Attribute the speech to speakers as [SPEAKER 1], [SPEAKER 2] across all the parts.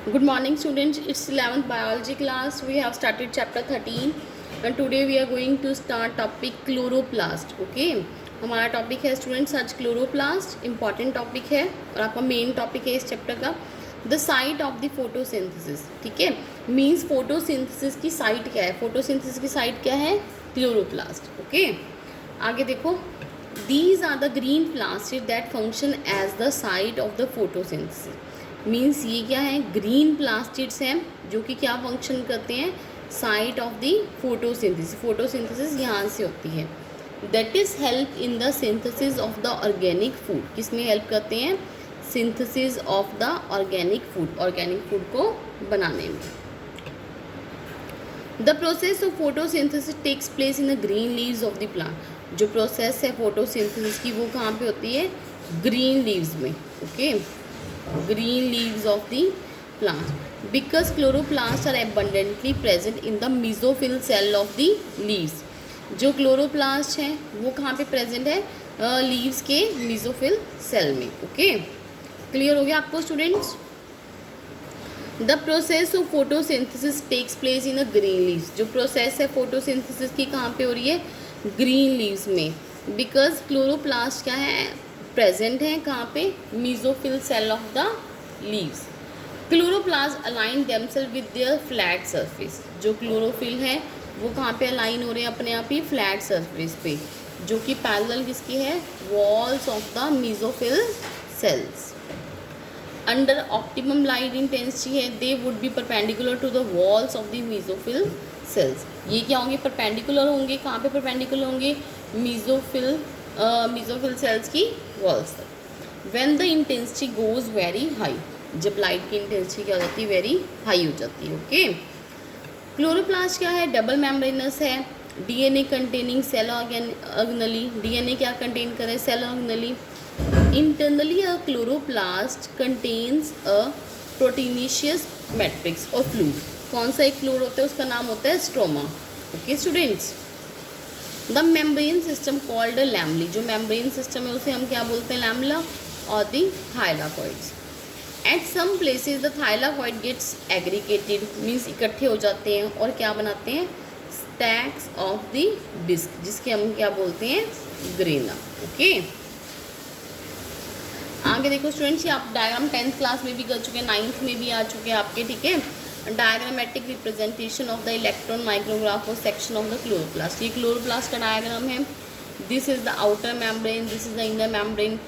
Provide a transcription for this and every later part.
[SPEAKER 1] Good morning students, it's 11th biology class. We have started chapter 13 and today we are going to start topic chloroplast. Okay, हमारा topic है students आज chloroplast. Important topic है और आपका main topic है इस chapter का the site of the photosynthesis. ठीक है, मीन्स फोटोसिंथेसिस की साइट क्या है. फोटोसिंथेसिस की साइट क्या है? क्लोरोप्लास्ट. ओके, आगे देखो. These are the green plastids that function as the site of the photosynthesis. Means ये क्या है? ग्रीन प्लास्टिड्स हैं जो कि क्या फंक्शन करते हैं? Site of the photosynthesis. Photosynthesis यहाँ से होती है. That is help in the synthesis of the organic food. किस में हेल्प करते हैं? Synthesis of the organic food. Organic food को बनाने में. The process of photosynthesis takes place in the green leaves of the plant. जो process है photosynthesis की वो कहाँ पे होती है? ग्रीन लीव्स में. Okay, green leaves of the plant because chloroplasts are abundantly present in the mesophyll cell of the leaves. जो क्लोरोप्लास्ट हैं वो कहाँ पे प्रेजेंट है? लीव्स के मेसोफिल सेल में. ओके, क्लियर हो गया आपको students? The process of photosynthesis takes place in a green leaves. जो प्रोसेस है फोटोसिंथेसिस की कहाँ पे हो रही है? ग्रीन लीव्स में. बिकॉज क्लोरोप्लास्ट क्या है? प्रेजेंट है कहाँ पे? Mesophyll cell of the leaves. Chloroplast align themselves with their flat surface. जो क्लोरोफिल है वो कहाँ पे अलाइन हो रहे हैं? अपने आप ही फ्लैट सरफेस पे, जो कि पैरेलल किसकी है? Walls of the mesophyll cells. Under optimum light intensity है they would be perpendicular to the walls of the mesophyll cells. ये क्या होंगे? परपेंडिकुलर होंगे. कहाँ पे परपेंडिकुलर होंगे? मेसोफिल सेल्स की वॉल्स तक. When the intensity goes very high. जब लाइट की इंटेंसिटी क्या हो जाती है? वेरी हाई हो जाती है. ओके, क्लोरोप्लास्ट क्या है? डबल मेम्ब्रेनस है. DNA containing cell organelle. DNA क्या कंटेन करे? Cell organelle. Internally a chloroplast contains a proteinaceous matrix और फ्लूइड. कौन सा एक फ्लूइड होता है? उसका नाम होता है stroma. Okay students, the membrane system called lamellae. जो मेम्ब्रेन सिस्टम है उसे हम क्या बोलते हैं? लैमला. और the thylakoids. At some places the thylakoid gets aggregated, means इकट्ठे हो जाते हैं और क्या बनाते हैं? स्टैक्स ऑफ द डिस्क, जिसके हम क्या बोलते हैं? ग्रेना. ओके, आगे देखो स्टूडेंट्स, ये आप डायग्राम 10th क्लास में भी कर चुके हैं, 9th में भी आ चुके हैं आपके. ठीक है, diagrammatic representation of the electron micrograph और सेक्शन ऑफ द क्लोरोप्लास्ट. ये क्लोरोप्लास्ट का डायग्राम है. This is the outer membrane, this is the inner membrane.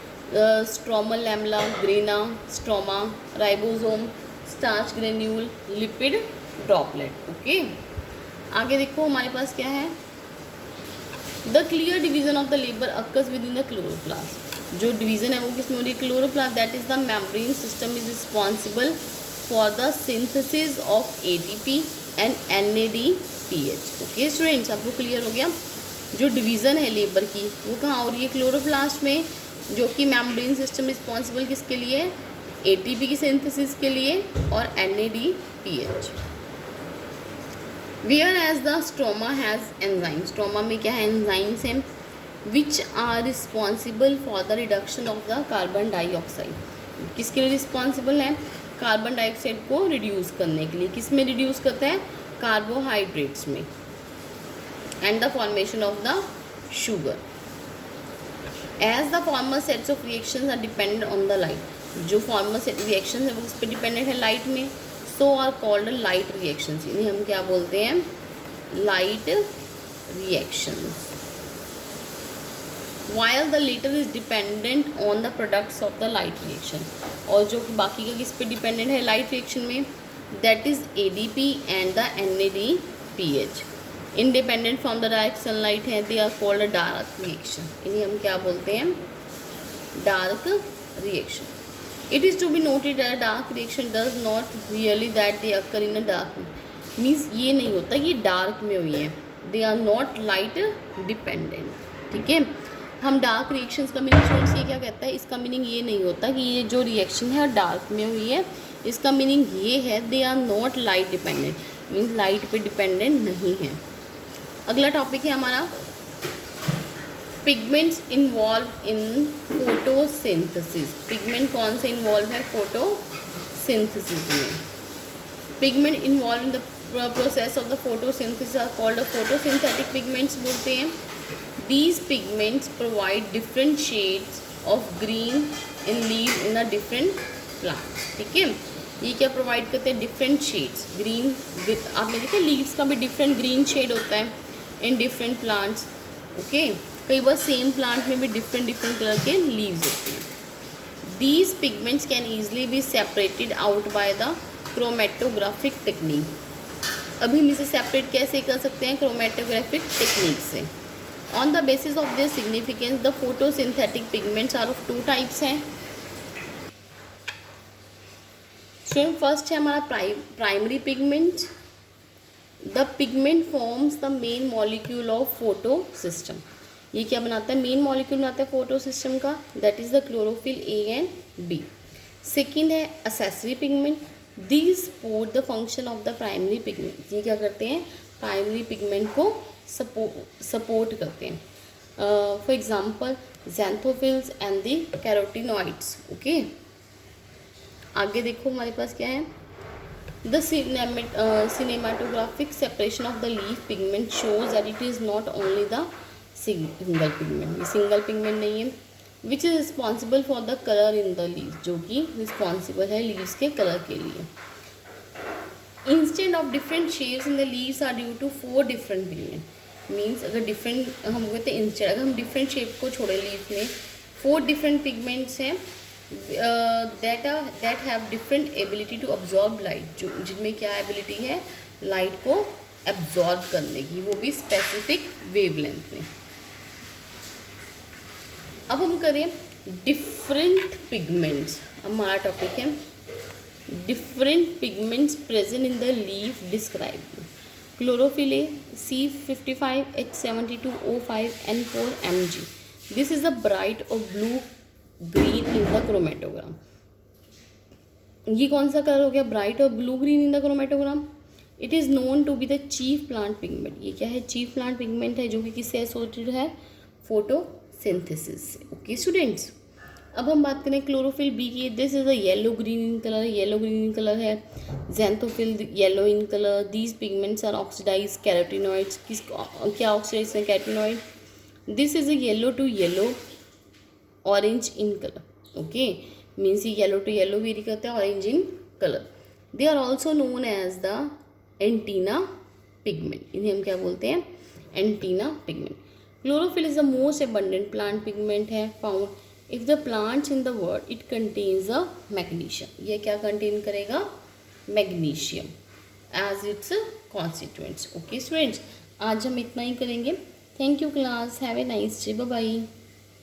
[SPEAKER 1] Stromal lamella, grana, stroma, ribosome, starch granule, lipid droplet. Okay, आगे देखो हमारे पास क्या है? The clear division of the labour occurs with in the chloroplast. जो division है वो किसमें हो रही है? Chloroplast. That is the membrane system is responsible for the synthesis of ATP and NADPH. Okay students, आपको क्लियर हो गया? जो डिवीज़न है लेबर की वो कहाँ हो रही है? क्लोरोप्लास्ट में, जो कि मेम्ब्रेन सिस्टम रिस्पॉन्सिबल किसके लिए? ATP की सिंथेसिस के लिए और NADPH. Whereas the stroma has enzyme. Stroma में क्या है? एंजाइम्स हैं which are responsible for the reduction of the carbon dioxide. किसके लिए रिस्पॉन्सिबल है? कार्बन डाइऑक्साइड को रिड्यूस करने के लिए. किस में रिड्यूस करता है? कार्बोहाइड्रेट्स में. And the formation of the sugar. As the former sets of reactions are dependent on the light. जो फॉर्मर सेट रिएक्शंस है वो किस पे डिपेंडेंट है? लाइट में. So are called light reactions. इन्हें हम क्या बोलते हैं? Light reactions. while the later is dependent on the products of the light reaction. और जो बाकी का किस पे डिपेंडेंट है लाइट रिएक्शन में? That is ADP and the NADPH. Independent from the direct sunlight है, they are called dark reaction. इन्हें हम क्या बोलते हैं? Dark reaction. It is to be noted that dark reaction does not really that they occur in a dark. Means ये नहीं होता कि डार्क में हुई है. They are not light dependent. ठीक है, हम डार्क रिएक्शंस का मीनिंग स्टूडेंट्स ये क्या कहता है? इसका मीनिंग ये नहीं होता कि ये जो रिएक्शन है डार्क में हुई है. इसका मीनिंग ये है they are not light dependent, means light पे डिपेंडेंट नहीं है. अगला टॉपिक है हमारा pigments involve in photosynthesis. Pigment कौन से इन्वॉल्व है फोटोसिंथेसिस में? Pigment involve in the process of the photosynthesis are called photosynthetic pigments बोलते हैं. These pigments provide different shades of green in leaves in a different plants. ठीक है, ये क्या प्रोवाइड करते हैं? Different shades green. आपने देखा लीव्स का भी डिफरेंट ग्रीन शेड होता है इन डिफरेंट प्लांट्स. ओके, कई बार सेम प्लांट में भी डिफरेंट डिफरेंट कलर के लीव्स होते हैं. These pigments can easily be separated out by the chromatographic technique. अभी हम इसे सेपरेट कैसे कर सकते हैं? क्रोमेटोग्राफिक टेक्निक से. On the basis of their significance, the photosynthetic pigments are of two types हैं. So first है हमारा primary pigment. The pigment forms the main molecule of photosystem. ये क्या बनाता है? मेन मॉलिक्यूल बनाता है फोटो सिस्टम का. That is the chlorophyll A and B. Second है accessory pigment. These support the function of the primary pigment. ये क्या करते हैं? प्राइमरी पिगमेंट को सपोर्ट करते हैं. For example xanthophylls and the carotenoids. Okay, आगे देखो हमारे पास क्या है. The cinematographic separation of the leaf pigment shows that it is not only the single pigment. ये सिंगल पिगमेंट नहीं है. Which is responsible for the colour in the leaf. जो कि रिस्पॉन्सिबल है लीव्स के कलर के लिए. Instant of different shades in the leaves are due to 4 different pigment. Means अगर डिफरेंट हम कहते हैं इंस्टेंट, अगर हम डिफरेंट शेप को छोड़े लीव में 4 डिफरेंट पिगमेंट्स हैं that have different ability to absorb light. जो जिनमें क्या एबिलिटी है? लाइट को एब्जॉर्ब करने की, वो भी स्पेसिफिक वेवलेंथ में. अब हम करें डिफरेंट पिगमेंट्स. हमारा टॉपिक है different pigments present in the leaf describe. Chlorophyll a C55H72O5N4Mg. This is a bright or blue green in the chromatogram. ये कौन सा कलर हो गया? Bright or blue green in the chromatogram. It is known to be the chief plant pigment. ये क्या है? Chief plant pigment है जो कि किससे एसोसिएटेड है? फोटोसिंथेसिस से. ओके स्टूडेंट्स, अब हम बात करें क्लोरोफिल बी की. This is a yellow green in colour. Yellow green in colour है. Xanthophyll yellow in colour. These pigments are oxidise carotenoids. क्या ऑक्सीडाइज है? Carotenoid. This is a yellow to yellow orange in colour. Okay, means ये yellow to yellow vary करते हैं, orange in colour. They are also known as the antenna pigment. इन्हें हम क्या बोलते हैं? Antenna pigment. Chlorophyll is the most abundant plant pigment है found if the plants in the world. It contains a magnesium. ये क्या contain करेगा? Magnesium as its constituents. Okay students, आज हम इतना ही करेंगे. Thank you class. Have a nice day. Bye bye.